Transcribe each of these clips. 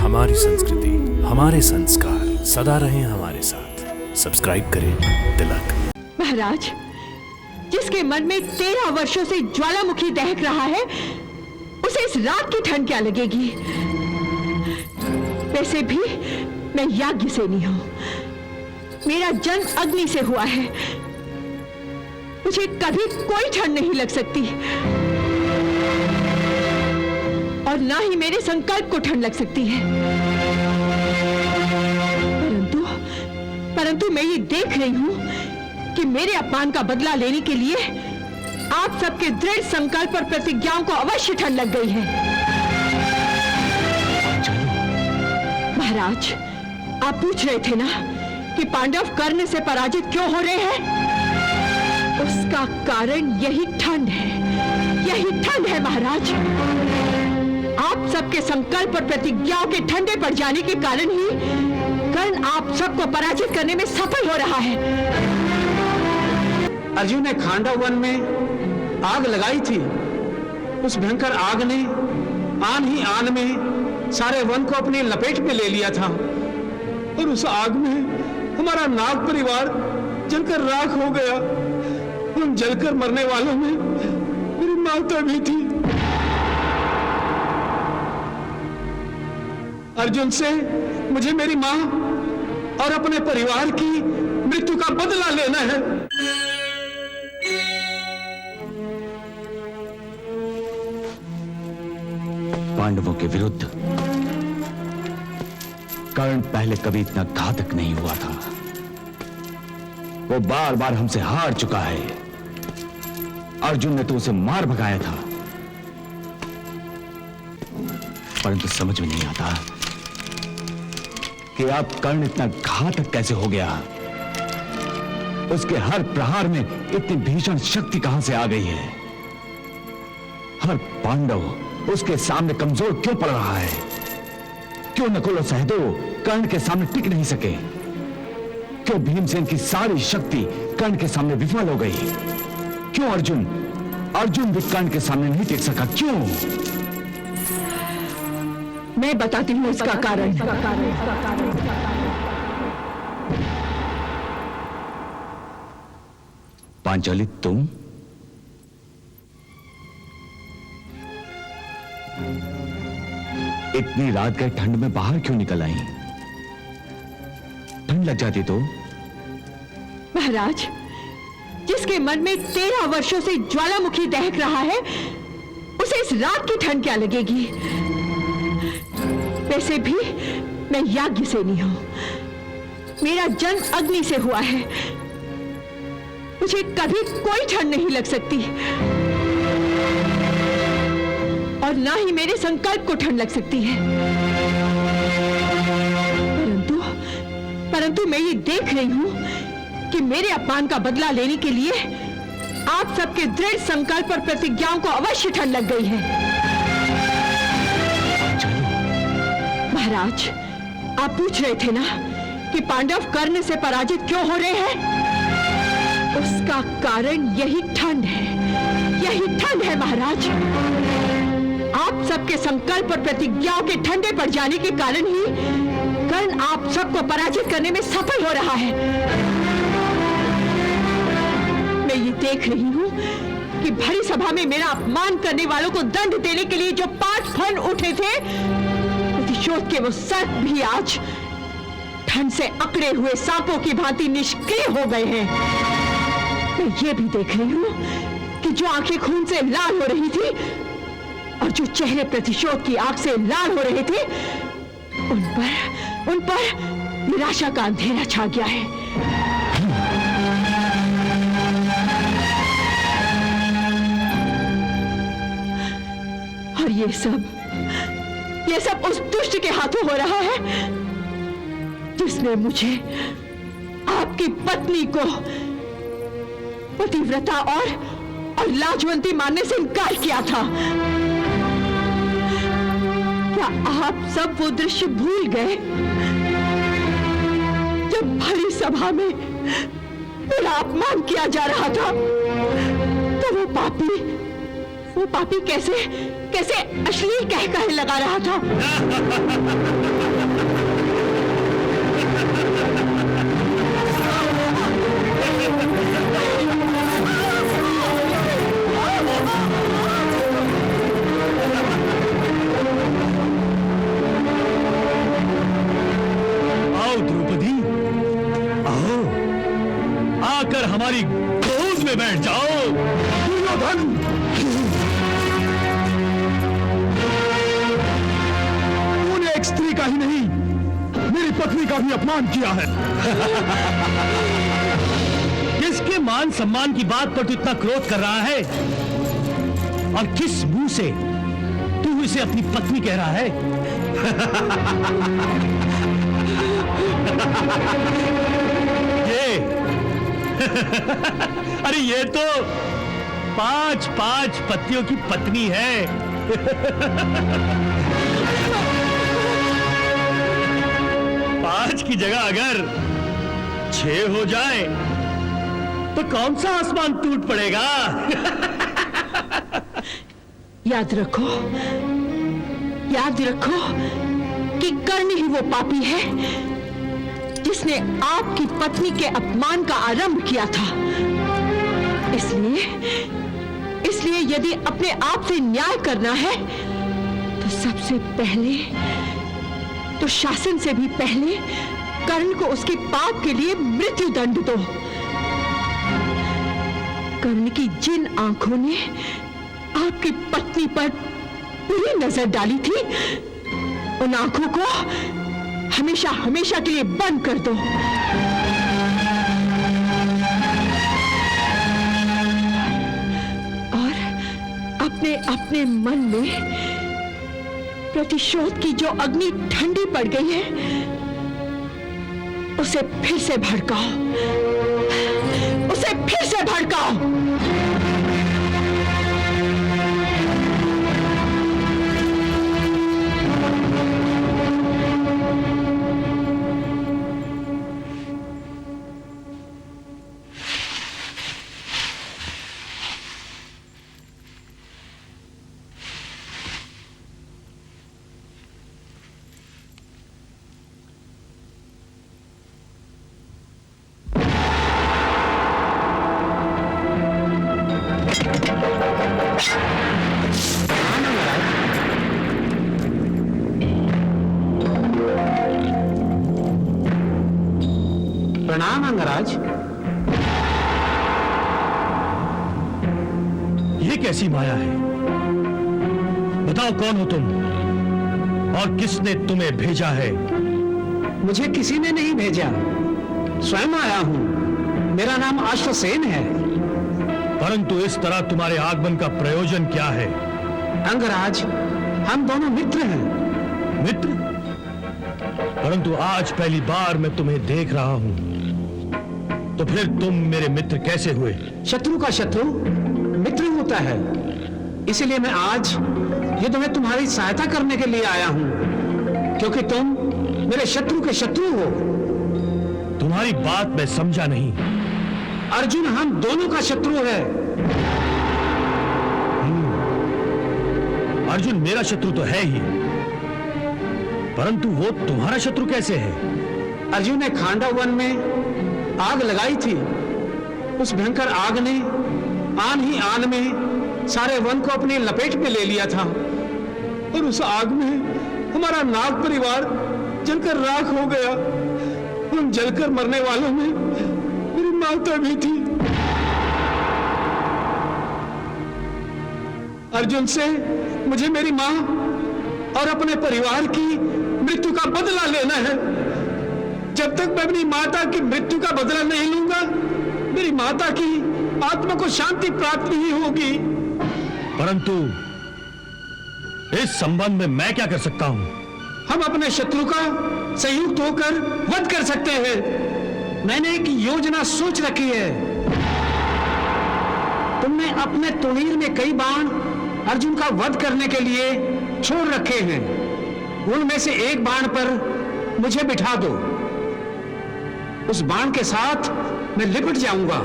हमारी संस्कृति, हमारे संस्कार सदा रहें हमारे साथ। सब्सक्राइब करें तिलक। महाराज, जिसके मन में 13 वर्षों से ज्वालामुखी दहक रहा है, उसे इस रात की ठंड क्या लगेगी? वैसे भी मैं याज्ञ से नहीं हूं, मेरा जन्म अग्नि से हुआ है। मुझे कभी कोई ठंड नहीं लग सकती और ना ही मेरे संकल्प को ठंड लग सकती है। परंतु मैं ये देख रही हूं कि मेरे अपमान का बदला लेने के लिए आप सबके दृढ़ संकल्प और प्रतिज्ञाओं को अवश्य ठंड लग गई है। महाराज, आप पूछ रहे थे ना कि पांडव कर्ण से पराजित क्यों हो रहे हैं? उसका कारण यही ठंड है महाराज। आप सबके संकल्प और प्रतिज्ञाओं के ठंडे पड़ जाने के कारण ही कर्ण आप सबको पराजित करने में सफल हो रहा है। अर्जुन ने खांडव वन में आग लगाई थी। उस भयंकर आग ने आन ही आन में सारे वन को अपनी लपेट में ले लिया था और उस आग में हमारा नाग परिवार जलकर राख हो गया। उन जलकर मरने वालों में मेरी माता भी थी। अर्जुन से मुझे मेरी मां और अपने परिवार की मृत्यु का बदला लेना है। पांडवों के विरुद्ध कर्ण पहले कभी इतना घातक नहीं हुआ था। वो बार बार हमसे हार चुका है। अर्जुन ने तो उसे मार भगाया था, परंतु समझ में नहीं आता कि अब कर्ण इतना घातक कैसे हो गया। उसके हर प्रहार में इतनी भीषण शक्ति कहां से आ गई है? हर पांडव उसके सामने कमजोर क्यों पड़ रहा है? क्यों नकुल और सहदेव कर्ण के सामने टिक नहीं सके? क्यों भीमसेन की सारी शक्ति कर्ण के सामने विफल हो गई? क्यों अर्जुन भी कर्ण के सामने नहीं टिक सका? क्यों? मैं बताती हूँ इसका कारण। पांचाली, तुम इतनी रात गए ठंड में बाहर क्यों निकल आई? ठंड लग जाती तो? महाराज, जिसके मन में 13 वर्षों से ज्वालामुखी दहक रहा है, उसे इस रात की ठंड क्या लगेगी? वैसे भी मैं याज्ञ से नहीं हूं, मेरा जन्म अग्नि से हुआ है। मुझे कभी कोई ठंड नहीं लग सकती और ना ही मेरे संकल्प को ठंड लग सकती है। परंतु मैं ये देख रही हूं कि मेरे अपमान का बदला लेने के लिए आप सबके दृढ़ संकल्प और प्रतिज्ञाओं को अवश्य ठंड लग गई है। महाराज, आप पूछ रहे थे ना कि पांडव कर्ण से पराजित क्यों हो रहे हैं? उसका कारण यही ठंड है महाराज। आप सबके संकल्प और प्रतिज्ञाओं के ठंडे पड़ जाने के कारण ही कर्ण आप सबको पराजित करने में सफल हो रहा है। मैं ये देख रही हूं कि भरी सभा में मेरा अपमान करने वालों को दंड देने के लिए जो 5 फंड उठे थे, प्रतिशोध के वो सर्प भी आज ठंड से अकड़े हुए सांपों की भांति निष्क्रिय हो गए हैं। मैं ये भी देख रही हूं कि जो आंखें खून से लाल हो रही थी और जो चेहरे प्रतिशोध की आग से लाल हो रहे थे, उन पर निराशा का अंधेरा छा गया है। और ये सब उस दुष्ट के हाथों हो रहा है जिसने मुझे आपकी पत्नी को पतिव्रता और लाजवंती मानने से इनकार किया था। क्या आप सब वो दृश्य भूल गए जब भरी सभा में मेरा अपमान किया जा रहा था? तो वो पापी कैसे अश्लील कह लगा रहा था। हमारी गोद में बैठ जाओ। दुर्योधन, तूने एक स्त्री का ही नहीं, मेरी पत्नी का भी अपमान किया है। किसके मान सम्मान की बात पर तू इतना क्रोध कर रहा है? और किस मुंह से तू इसे अपनी पत्नी कह रहा है? ये अरे ये तो 5 पतियों की पत्नी है। पांच की जगह अगर 6 हो जाए तो कौन सा आसमान टूट पड़ेगा? याद रखो कि कर्ण ही वो पापी है जिसने आपकी पत्नी के अपमान का आरंभ किया था। इसलिए यदि अपने आप से न्याय करना है तो सबसे पहले, तो शासन से भी पहले कर्ण को उसके पाप के लिए मृत्यु दंड दो। कर्ण की जिन आंखों ने आपकी पत्नी पर बुरी नजर डाली थी, उन आंखों को हमेशा हमेशा के लिए बंद कर दो। और अपने अपने मन में प्रतिशोध की जो अग्नि ठंडी पड़ गई है, उसे फिर से भड़काओ, उसे फिर से भड़काओ। प्रणाम अंगराज। ये कैसी माया है? बताओ कौन हो तुम और किसने तुम्हें भेजा है? मुझे किसी ने नहीं भेजा, स्वयं आया हूं। मेरा नाम अश्वसेन है। परंतु इस तरह तुम्हारे आगमन का प्रयोजन क्या है? अंगराज, हम दोनों मित्र हैं। मित्र? परंतु आज पहली बार मैं तुम्हें देख रहा हूं, तो फिर तुम मेरे मित्र कैसे हुए? शत्रु का शत्रु मित्र होता है। इसलिए मैं आज युद्ध में तुम्हारी सहायता करने के लिए आया हूं, क्योंकि तुम मेरे शत्रु के शत्रु हो। तुम्हारी बात मैं समझा नहीं। अर्जुन हम दोनों का शत्रु है। अर्जुन मेरा शत्रु तो है ही, परंतु वो तुम्हारा शत्रु कैसे है? अर्जुन ने खांडव वन में आग लगाई थी। उस भयंकर आग ने आन ही आन में सारे वन को अपनी लपेट में ले लिया था, और उस आग में हमारा नाग परिवार जलकर राख हो गया। उन जलकर मरने वालों में मेरी माता भी थी। अर्जुन से मुझे मेरी मां और अपने परिवार की मृत्यु का बदला लेना है। जब तक मैं अपनी माता की मृत्यु का बदला नहीं लूंगा, मेरी माता की आत्मा को शांति प्राप्त नहीं होगी। परंतु इस संबंध में मैं क्या कर सकता हूं? हम अपने शत्रु का संयुक्त होकर वध कर सकते हैं। मैंने एक योजना सोच रखी है। तुमने अपने तुणीर में कई बाण अर्जुन का वध करने के लिए छोड़ रखे हैं। उनमें से एक बाण पर मुझे बिठा दो। उस बाण के साथ मैं लिपट जाऊंगा,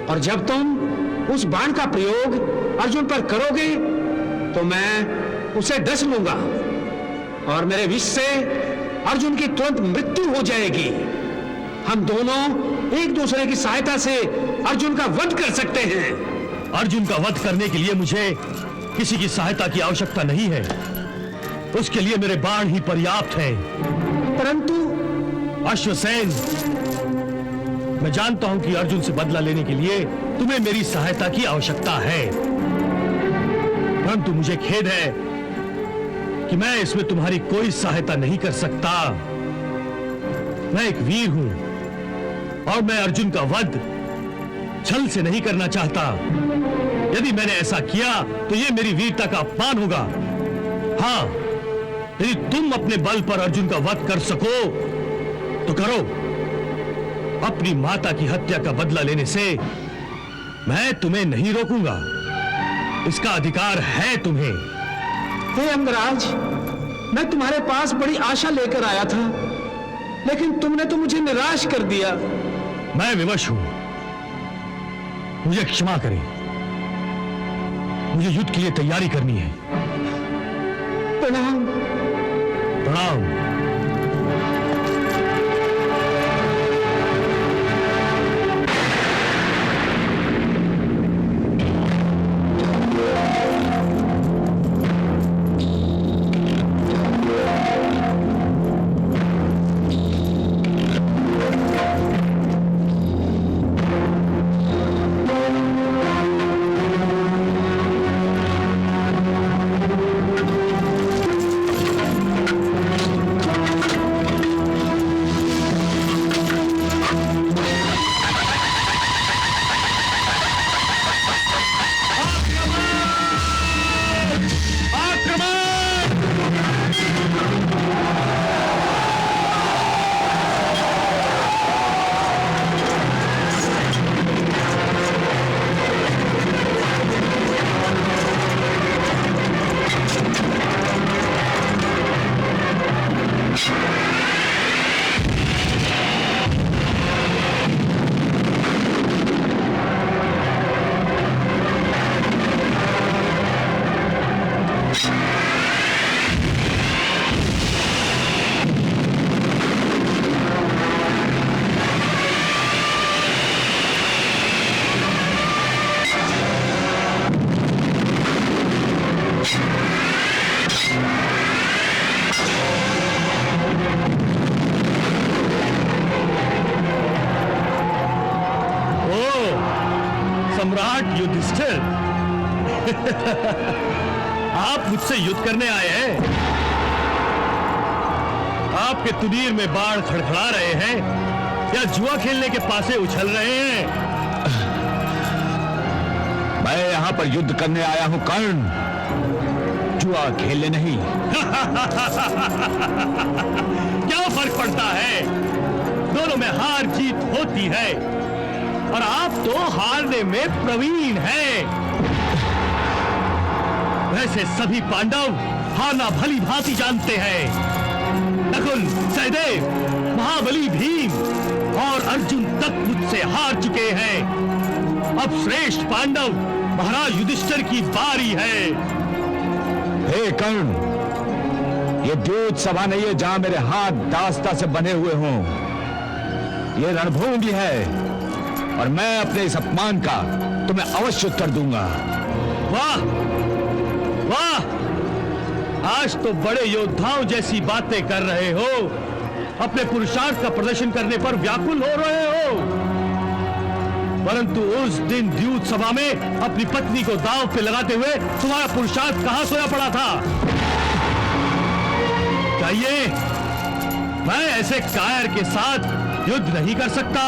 और जब तुम उस बाण का प्रयोग अर्जुन पर करोगे तो मैं उसे डस लूंगा, और मेरे विष से अर्जुन की तुरंत मृत्यु हो जाएगी। हम दोनों एक दूसरे की सहायता से अर्जुन का वध कर सकते हैं। अर्जुन का वध करने के लिए मुझे किसी की सहायता की आवश्यकता नहीं है। उसके लिए मेरे बाण ही पर्याप्त हैं। परंतु अश्वसेन, मैं जानता हूं कि अर्जुन से बदला लेने के लिए तुम्हें मेरी सहायता की आवश्यकता है, परंतु मुझे खेद है कि मैं इसमें तुम्हारी कोई सहायता नहीं कर सकता। मैं एक वीर हूं और मैं अर्जुन का वध छल से नहीं करना चाहता। यदि मैंने ऐसा किया तो यह मेरी वीरता का अपमान होगा। हाँ, यदि तुम अपने बल पर अर्जुन का वध कर सको तो करो। अपनी माता की हत्या का बदला लेने से मैं तुम्हें नहीं रोकूंगा, इसका अधिकार है तुम्हें। हे अंगराज, मैं तुम्हारे पास बड़ी आशा लेकर आया था, लेकिन तुमने तो मुझे निराश कर दिया। मैं विवश हूं, मुझे क्षमा करें। मुझे युद्ध के लिए तैयारी करनी है। प्रणाम। प्रणाम। सम्राट युधिष्ठिर, आप मुझसे युद्ध करने आए हैं? आपके तुनीर में बाण खड़खड़ा रहे हैं या जुआ खेलने के पासे उछल रहे हैं? मैं यहां पर युद्ध करने आया हूं कर्ण, जुआ खेलने नहीं। क्या फर्क पड़ता है? दोनों में हार जीत होती है और आप तो हारने में प्रवीण हैं। वैसे सभी पांडव हारना भली भांति जानते हैं। नकुल, सहदेव, महाबली भीम और अर्जुन तक मुझसे हार चुके हैं। अब श्रेष्ठ पांडव महाराज युधिष्ठिर की बारी है। हे कर्ण, ये द्यूत सभा नहीं है जहां मेरे हाथ दास्ता से बने हुए हों। ये रणभूमि है और मैं अपने इस अपमान का तुम्हें अवश्य उत्तर दूंगा। वाह वाह, आज तो बड़े योद्धाओं जैसी बातें कर रहे हो। अपने पुरुषार्थ का प्रदर्शन करने पर व्याकुल हो रहे हो, परंतु उस दिन द्यूत सभा में अपनी पत्नी को दांव पे लगाते हुए तुम्हारा पुरुषार्थ कहां सोया पड़ा था? चाहिए मैं ऐसे कायर के साथ युद्ध नहीं कर सकता।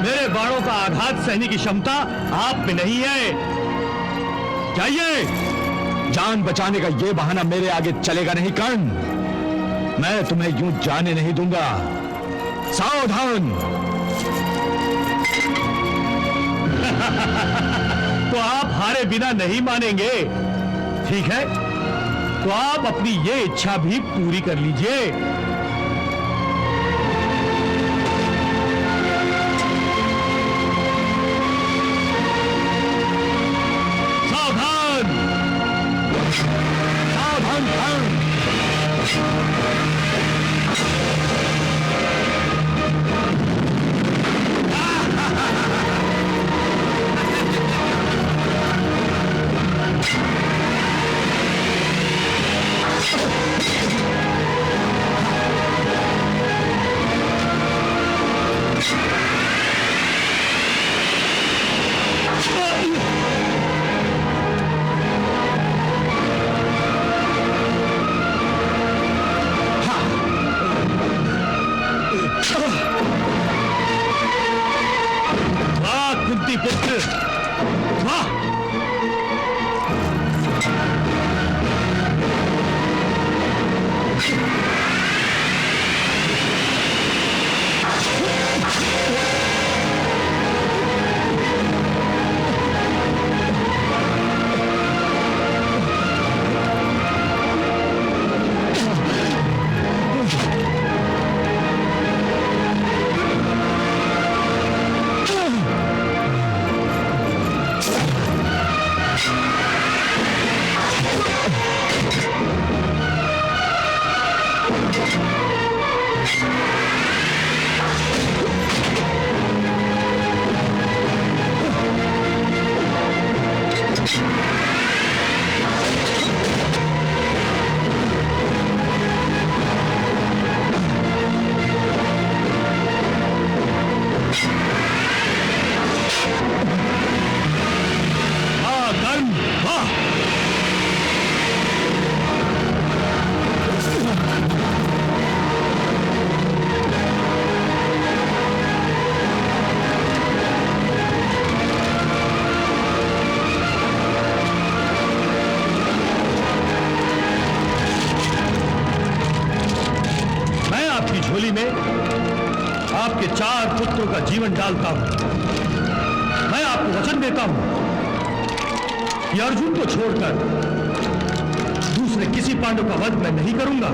मेरे बाणों का आघात सहने की क्षमता आप में नहीं है। चाहिए जान बचाने का ये बहाना मेरे आगे चलेगा नहीं कर्ण। मैं तुम्हें यूं जाने नहीं दूंगा। सावधान। तो आप हारे बिना नहीं मानेंगे, ठीक है? तो आप अपनी ये इच्छा भी पूरी कर लीजिए। सावधान, सावधान कर्ण। वाह कर्म, वाह! मैं आपकी झोली में आपके 4 पुत्रों का जीवन डालता हूं। मैं आपको वचन देता हूं कि अर्जुन को छोड़कर दूसरे किसी पांडव का वध मैं नहीं करूंगा।